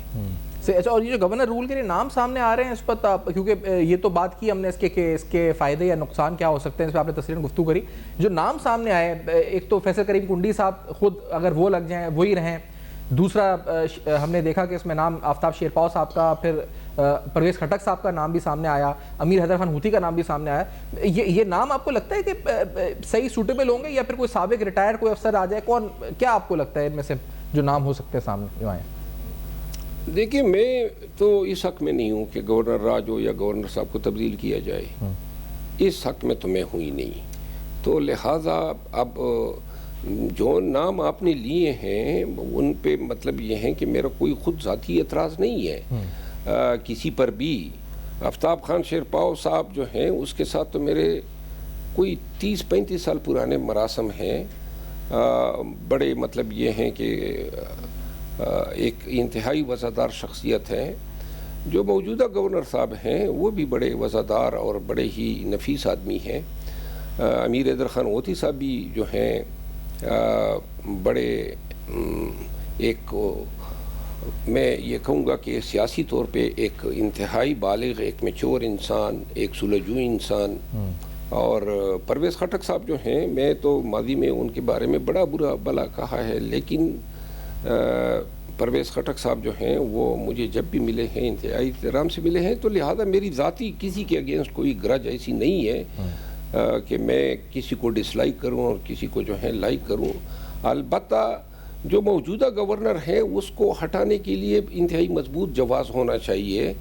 B: اچھا, اور یہ جو گورنر رول کے لیے نام سامنے آ رہے ہیں اس پر, کیونکہ یہ تو بات کی ہم نے اس کے فائدے یا نقصان کیا ہو سکتے ہیں, اس پہ آپ نے تفصیلاً گفتگو کری. جو نام سامنے آئے, ایک تو فیصل کریم کنڈی صاحب خود اگر وہ لگ جائیں وہی رہیں, دوسرا ہم نے دیکھا کہ اس میں نام آفتاب شیرپاؤ صاحب کا, پھر پرویز خٹک صاحب کا نام بھی سامنے آیا, امیر حیدر خان ہوتی کا نام بھی سامنے آیا. یہ نام آپ کو لگتا ہے کہ صحیح سوٹیبل ہوں گے یا پھر کوئی سابق ریٹائر کوئی افسر آ جائے, کون کیا آپ کو لگتا ہے ان میں سے جو نام ہو سکتے ہیں سامنے جو آئیں؟
C: دیکھیں, میں تو اس حق میں نہیں ہوں کہ گورنر راج ہو یا گورنر صاحب کو تبدیل کیا جائے, اس حق میں تو میں ہوں ہی نہیں. تو لہٰذا اب جو نام آپ نے لیے ہیں ان پہ مطلب یہ ہے کہ میرا کوئی خود ذاتی اعتراض نہیں ہے کسی پر بھی. آفتاب خان شیرپاؤ صاحب جو ہیں اس کے ساتھ تو میرے کوئی 30-35 سال پرانے مراسم ہیں. بڑے مطلب یہ ہیں کہ ایک انتہائی وفادار شخصیت ہے. جو موجودہ گورنر صاحب ہیں وہ بھی بڑے وفادار اور بڑے ہی نفیس آدمی ہیں. امیر حیدر خان ہوتی صاحب بھی جو ہیں بڑے ایک میں یہ کہوں گا کہ سیاسی طور پہ ایک انتہائی بالغ, ایک میچور انسان, ایک سلجھو انسان. اور پرویز خٹک صاحب جو ہیں میں تو ماضی میں ان کے بارے میں بڑا برا بلا کہا ہے, لیکن پرویز خٹک صاحب جو ہیں وہ مجھے جب بھی ملے ہیں انتہائی احترام سے ملے ہیں. تو لہذا میری ذاتی کسی کے اگینسٹ کوئی گرج ایسی نہیں ہے کہ میں کسی کو ڈس لائک کروں اور کسی کو جو ہے لائک کروں. البتہ جو موجودہ گورنر ہے اس کو ہٹانے کے لیے انتہائی مضبوط جواز ہونا چاہیے,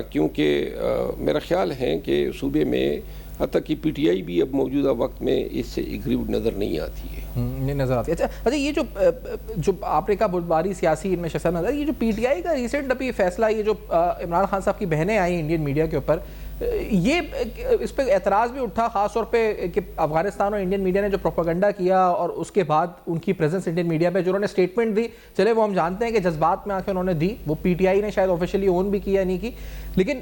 C: کیونکہ میرا خیال ہے کہ صوبے میں حتیٰ کہ پی ٹی آئی بھی اب موجودہ وقت میں اس سے ایگریوڈ نظر نہیں آتی ہے.
B: نہیں نظر آتی. اچھا, یہ جو آپ نے کہا بہت باری سیاسی ان میں شخص نظر, یہ جو پی ٹی آئی کا ریسنٹ ابھی فیصلہ, یہ جو عمران خان صاحب کی بہنیں آئیں انڈین میڈیا کے اوپر, یہ اس پہ اعتراض بھی اٹھا خاص طور پہ کہ افغانستان اور انڈین میڈیا نے جو پروپیگنڈا کیا اور اس کے بعد ان کی پریزنس انڈین میڈیا پہ جو انہوں نے اسٹیٹمنٹ دی، چلے وہ ہم جانتے ہیں کہ جذبات میں آ کے انہوں نے دی، وہ پی ٹی آئی نے شاید آفیشلی اون بھی کیا نہیں کی، لیکن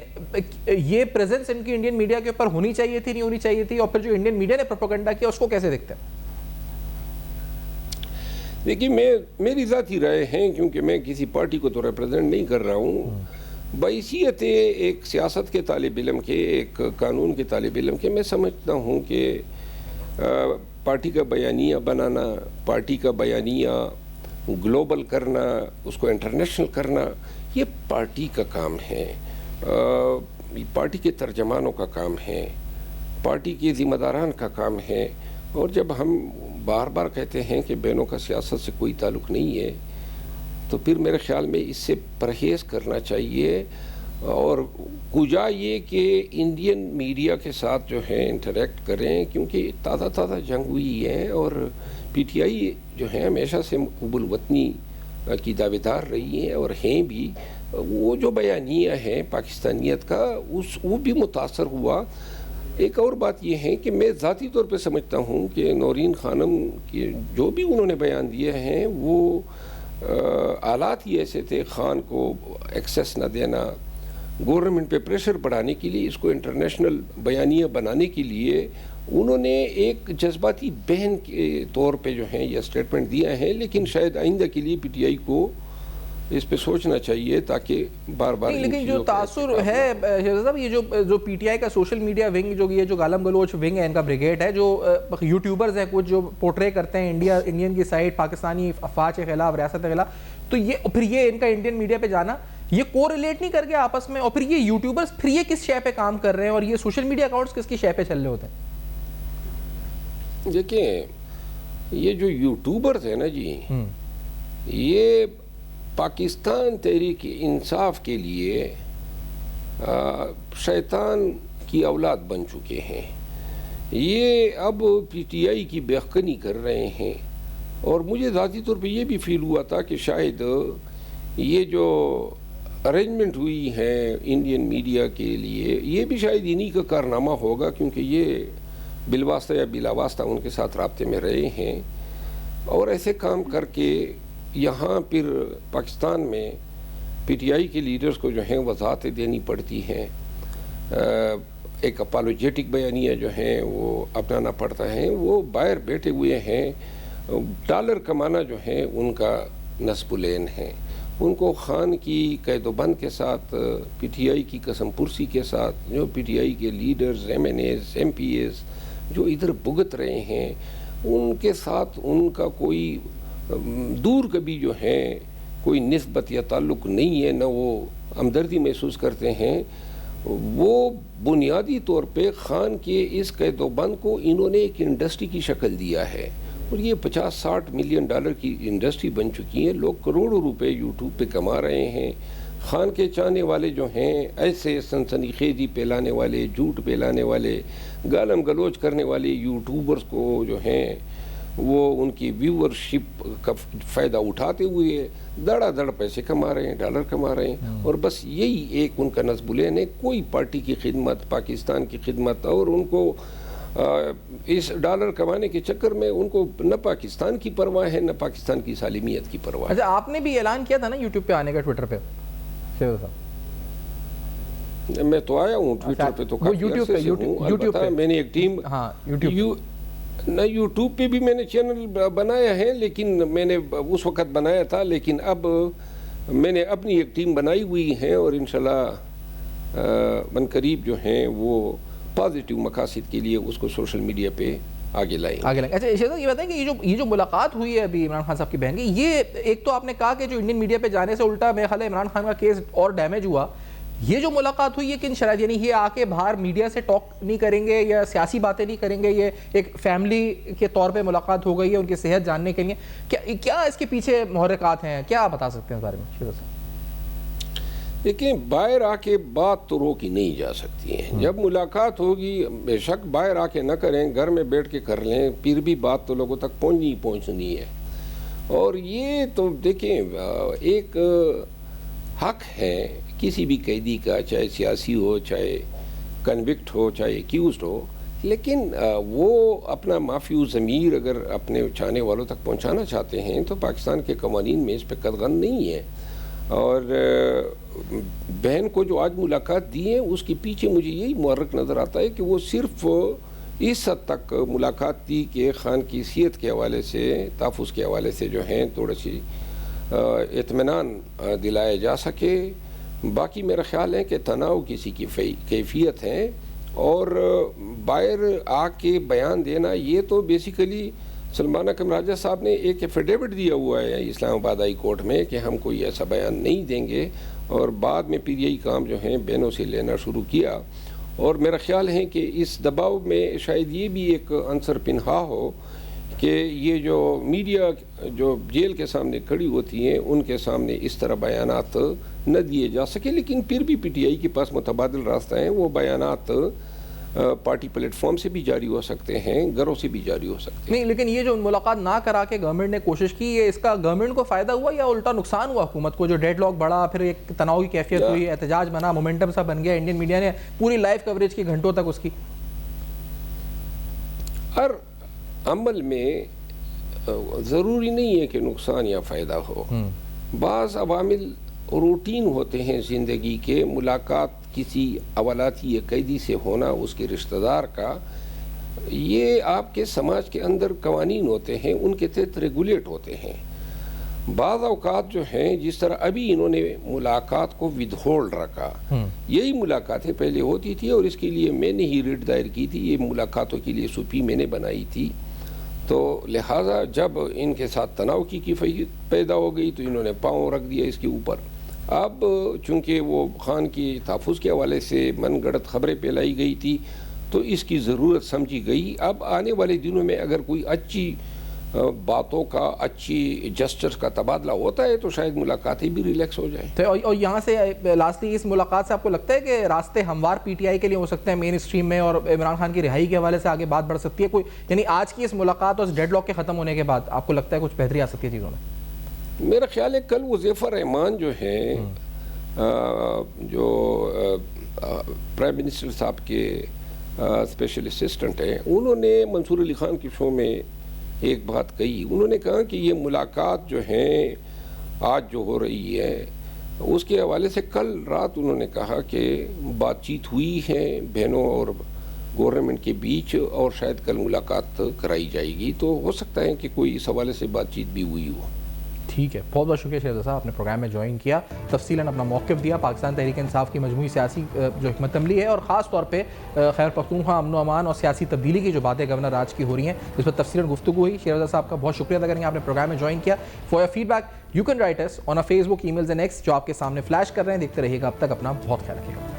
B: یہ پریزنس ان کی انڈین میڈیا کے اوپر ہونی چاہیے تھی نہیں ہونی چاہیے تھی، اور پھر جو انڈین میڈیا نے پروپیگنڈا کیا اس کو کیسے دیکھتے ہیں؟
C: دیکھیے میری ذاتی رائے ہیں، کیونکہ میں کسی پارٹی کو تو ریپرزینٹ نہیں کر رہا ہوں، بحیثیت ایک سیاست کے طالب علم کے، ایک قانون کے طالب علم کے، میں سمجھتا ہوں کہ پارٹی کا بیانیہ بنانا، پارٹی کا بیانیہ گلوبل کرنا، اس کو انٹرنیشنل کرنا، یہ پارٹی کا کام ہے، پارٹی کے ترجمانوں کا کام ہے، پارٹی کے ذمہ داران کا کام ہے، اور جب ہم بار بار کہتے ہیں کہ بہنوں کا سیاست سے کوئی تعلق نہیں ہے تو پھر میرے خیال میں اس سے پرہیز کرنا چاہیے، اور کجا یہ کہ انڈین میڈیا کے ساتھ جو ہے انٹریکٹ کریں، کیونکہ تازہ جنگ ہوئی ہے، اور پی ٹی آئی جو ہے ہمیشہ سے حب الوطنی کی دعویدار رہی ہیں اور ہیں بھی، وہ جو بیانیہ ہے پاکستانیت کا وہ بھی متاثر ہوا۔ ایک اور بات یہ ہے کہ میں ذاتی طور پہ سمجھتا ہوں کہ نورین خانم کے جو بھی انہوں نے بیان دیے ہیں وہ آلات ہی ایسے تھے، خان کو ایکسیس نہ دینا، گورنمنٹ پہ پریشر بڑھانے کے لیے، اس کو انٹرنیشنل بیانیہ بنانے کے لیے انہوں نے ایک جذباتی بہن کے طور پہ جو ہیں یہ اسٹیٹمنٹ دیا ہے، لیکن شاید آئندہ کے لیے پی ٹی آئی کو اس پہ سوچنا چاہیے تاکہ بار بار
B: لیکن جو تاثر ہے صاحب، یہ جو پی ٹی آئی کا سوشل میڈیا ونگ، جو یہ جو گالم گلوچ ونگ ہے ان کا بریگیڈ ہے، جو یوٹیوبرز ہیں کچھ جو پورٹرے کرتے ہیں انڈین کی سائٹ پاکستانی افواج کے خلاف، ریاست کے خلاف، تو یہ پھر یہ ان کا انڈین میڈیا پہ جانا یہ کو ریلیٹ نہیں کر کے آپس میں، اور پھر یہ یوٹیوبرز پھر یہ کس شے پہ کام کر رہے ہیں اور یہ سوشل میڈیا اکاؤنٹس کس کی شے پہ چل رہے ہوتے ہیں؟
C: دیکھیں یہ جو یوٹیوبرز ہیں نا جی، یہ پاکستان تحریک انصاف کے لیے شیطان کی اولاد بن چکے ہیں، یہ اب پی ٹی آئی کی بہقنی کر رہے ہیں، اور مجھے ذاتی طور پہ یہ بھی فیل ہوا تھا کہ شاید یہ جو ارینجمنٹ ہوئی ہے انڈین میڈیا کے لیے یہ بھی شاید انہی کا کارنامہ ہوگا، کیونکہ یہ بالواسطہ یا بلا واسطہ ان کے ساتھ رابطے میں رہے ہیں، اور ایسے کام کر کے یہاں پھر پاکستان میں پی ٹی آئی کے لیڈرز کو جو ہیں وضاحتیں دینی پڑتی ہیں، ایک اپالوجیٹک بیانیہ جو ہیں وہ اپنانا پڑتا ہے، وہ باہر بیٹھے ہوئے ہیں، ڈالر کمانا جو ہے ان کا نصب العین ہے، ان کو خان کی قید و بند کے ساتھ، پی ٹی آئی کی قسم پرسی کے ساتھ، جو پی ٹی آئی کے leaders, M N As, M P As جو ادھر بھگت رہے ہیں، ان کے ساتھ ان کا کوئی دور کبھی جو ہے کوئی نسبت یا تعلق نہیں ہے، نہ وہ ہمدردی محسوس کرتے ہیں، وہ بنیادی طور پہ خان کے اس قید و بند کو انہوں نے ایک انڈسٹری کی شکل دیا ہے، اور یہ 50-60 ملین ڈالر کی انڈسٹری بن چکی ہے، لوگ کروڑوں روپے یوٹیوب پہ کما رہے ہیں، خان کے چاہنے والے جو ہیں ایسے سنسنی خیزی پھیلانے والے، جھوٹ پھیلانے والے، گالم گلوچ کرنے والے یوٹیوبرز کو جو ہیں وہ ان کی ویورشپ کا فائدہ اٹھاتے ہوئے دڑا دڑ پیسے کما رہے ہیں، ڈالر کما رہے ہیں، اور بس یہی ایک ان کا نصب العین ہے، کوئی پارٹی کی خدمت، پاکستان کی خدمت، اور ان کو اس ڈالر کمانے کے چکر میں ان کو نہ پاکستان کی پرواہ ہے نہ پاکستان کی سالمیت کی پرواہ ہے۔
B: اچھا آپ نے بھی اعلان کیا تھا نا یوٹیوب پہ آنے کا، ٹویٹر پہ؟
C: میں تو آیا ہوں ٹویٹر پہ، تو کافی عرصے سے ہوں، البتہ میں نے ایک ٹیم نہ یوٹیوب پہ بھی میں نے چینل بنایا ہے، لیکن میں نے اس وقت بنایا تھا، لیکن اب میں نے اپنی ایک ٹیم بنائی ہوئی ہے، اور انشاءاللہ من قریب جو ہیں وہ پازیٹیو مقاصد کے لیے اس کو سوشل میڈیا پہ آگے لائیں۔
B: اچھا شہزاد یہ بتائیں کہ یہ جو ملاقات ہوئی ہے ابھی عمران خان صاحب کی بہن کی، یہ ایک تو آپ نے کہا کہ جو انڈین میڈیا پہ جانے سے الٹا میرے خیال ہے عمران خان کا کیس اور ڈیمیج ہوا، یہ جو ملاقات ہوئی ہے کن شرائط، یعنی یہ آ کے باہر میڈیا سے ٹاک نہیں کریں گے یا سیاسی باتیں نہیں کریں گے، یہ ایک فیملی کے طور پہ ملاقات ہو گئی ہے ان کی صحت جاننے کے لیے، کیا اس کے پیچھے محرکات ہیں، کیا بتا سکتے ہیں اس بارے میں شہزاد صاحب؟
C: دیکھیں باہر آ کے بات تو روکی نہیں جا سکتی ہے، جب ملاقات ہوگی بے شک باہر آ کے نہ کریں، گھر میں بیٹھ کے کر لیں، پھر بھی بات تو لوگوں تک پہنچنی ہے، اور یہ تو دیکھیں ایک حق ہے کسی بھی قیدی کا، چاہے سیاسی ہو چاہے کنوکٹ ہو چاہے ایکیوزڈ ہو، لیکن وہ اپنا معافی و ضمیر اگر اپنے چاہنے والوں تک پہنچانا چاہتے ہیں تو پاکستان کے قوانین میں اس پہ قدغن نہیں ہے. اور بہن کو جو آج ملاقات دی ہے اس کے پیچھے مجھے یہی محرک نظر آتا ہے کہ وہ صرف اس حد تک ملاقات دی کہ خان کی صحت کے حوالے سے، تحفظ کے حوالے سے جو ہیں تھوڑا سی اطمینان دلایا جا سکے. باقی میرا خیال ہے کہ تناؤ کسی کی کیفیت ہے، اور باہر آ کے بیان دینا یہ تو بیسیکلی سلمان اکرم راجہ صاحب نے ایک ایفیڈیوٹ دیا ہوا ہے اسلام آباد ہائی کورٹ میں کہ ہم کوئی ایسا بیان نہیں دیں گے، اور بعد میں پھر یہی کام جو ہیں بہنوں سے لینا شروع کیا. اور میرا خیال ہے کہ اس دباؤ میں شاید یہ بھی ایک عنصر پنہا ہو کہ یہ جو میڈیا جو جیل کے سامنے کھڑی ہوتی ہیں ان کے سامنے اس طرح بیانات نہ دیے جا سکے. لیکن پھر بھی پی ٹی آئی کے پاس متبادل راستہ ہیں، وہ بیانات پارٹی پلیٹ فارم سے بھی جاری ہو سکتے ہیں، گھروں سے بھی جاری ہو سکتے ہیں.
B: نہیں، لیکن یہ جو ملاقات نہ کرا کے گورنمنٹ نے کوشش کی، یہ اس کا گورنمنٹ کو فائدہ ہوا یا الٹا نقصان ہوا حکومت کو؟ جو ڈیڈ لاک بڑھا، پھر ایک تناؤ کی کیفیت ہوئی، احتجاج بنا، مومنٹم سا بن گیا، انڈین میڈیا نے پوری لائیو کوریج کی گھنٹوں تک اس کی.
C: ہر عمل میں ضروری نہیں ہے کہ نقصان یا فائدہ ہو. بعض عوامل روٹین ہوتے ہیں زندگی کے. ملاقات کسی اولاتی یا قیدی سے ہونا، اس کے رشتہ دار کا، یہ آپ کے سماج کے اندر قوانین ہوتے ہیں، ان کے تحت ریگولیٹ ہوتے ہیں. بعض اوقات جو ہیں جس طرح ابھی انہوں نے ملاقات کو ود ہولڈ رکھا، یہی ملاقاتیں پہلے ہوتی تھی اور اس کے لیے میں نے ہی ریٹ دائر کی تھی، یہ ملاقاتوں کے لیے سوپی میں نے بنائی تھی. تو لہٰذا جب ان کے ساتھ تناؤ کی کیفیت پیدا ہو گئی تو انہوں نے پاؤں رکھ دیا اس کے اوپر. اب چونکہ وہ خان کی تحفظ کے حوالے سے من گڑت خبریں پھیلائی گئی تھی تو اس کی ضرورت سمجھی گئی. اب آنے والے دنوں میں اگر کوئی اچھی باتوں کا، اچھی جسٹس کا تبادلہ ہوتا ہے تو شاید ملاقاتیں بھی ریلیکس ہو جائیں.
B: اور یہاں سے لاسٹلی اس ملاقات سے آپ کو لگتا ہے کہ راستے ہموار پی ٹی آئی کے لیے ہو سکتے ہیں مین اسٹریم میں، اور عمران خان کی رہائی کے حوالے سے آگے بات بڑھ سکتی ہے کوئی؟ یعنی آج کی اس ملاقات اور اس ڈیڈ لاک کے ختم ہونے کے بعد آپ کو لگتا ہے کچھ بہتری آ سکتی ہے چیزوں میں؟
C: میرا خیال ہے کل وزیفر رحمان جو ہیں، جو پرائم منسٹر صاحب کے اسپیشل اسسٹنٹ ہیں، انہوں نے منصور علی خان کے شو میں ایک بات کہی. انہوں نے کہا کہ یہ ملاقات جو ہیں آج جو ہو رہی ہے اس کے حوالے سے کل رات انہوں نے کہا کہ بات چیت ہوئی ہے بہنوں اور گورنمنٹ کے بیچ، اور شاید کل ملاقات کرائی جائے گی. تو ہو سکتا ہے کہ کوئی اس حوالے سے بات چیت بھی ہوئی ہو.
B: ٹھیک ہے، بہت بہت شکریہ شہزاد صاحب، آپ نے پروگرام میں جوائن کیا، تفصیلاً اپنا موقف دیا. پاکستان تحریک انصاف کی مجموعی سیاسی جو حکمت عملی ہے، اور خاص طور پہ خیبر پختونخوا امن و امان اور سیاسی تبدیلی کی جو باتیں گورنر راج کی ہو رہی ہیں، اس پر تفصیلاً گفتگو ہوئی. شہزاد صاحب کا بہت شکریہ ادا کریں گے، آپ نے پروگرام میں جوائن کیا. For your feedback you can write us on Facebook, emails and X جو آپ کے سامنے فلیش کر رہے ہیں. دیکھتے رہیے گا. اب تک اپنا بہت خیال رکھیے گا.